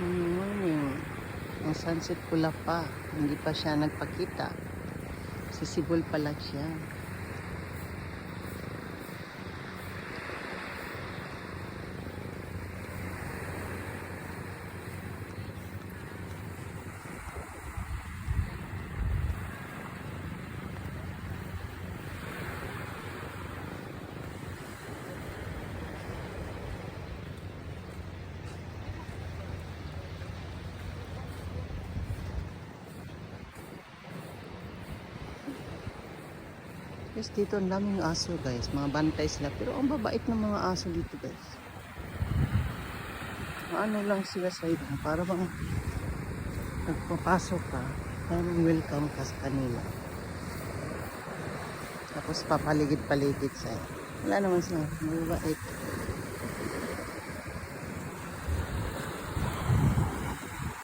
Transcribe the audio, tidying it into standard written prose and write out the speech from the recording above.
Morning. Ang sunset pula pa. Hindi pa siya nagpakita. Sisibol pa lang siya. Guys, dito ang daming aso guys. Mga bantay sila. Pero ang babait ng mga aso dito guys. Ano lang sila sa iba. Para bang nagpapasok ka. Parang welcome ka sa kanila. Tapos papaligid-paligid sa'yo. Wala naman sila. Mababait.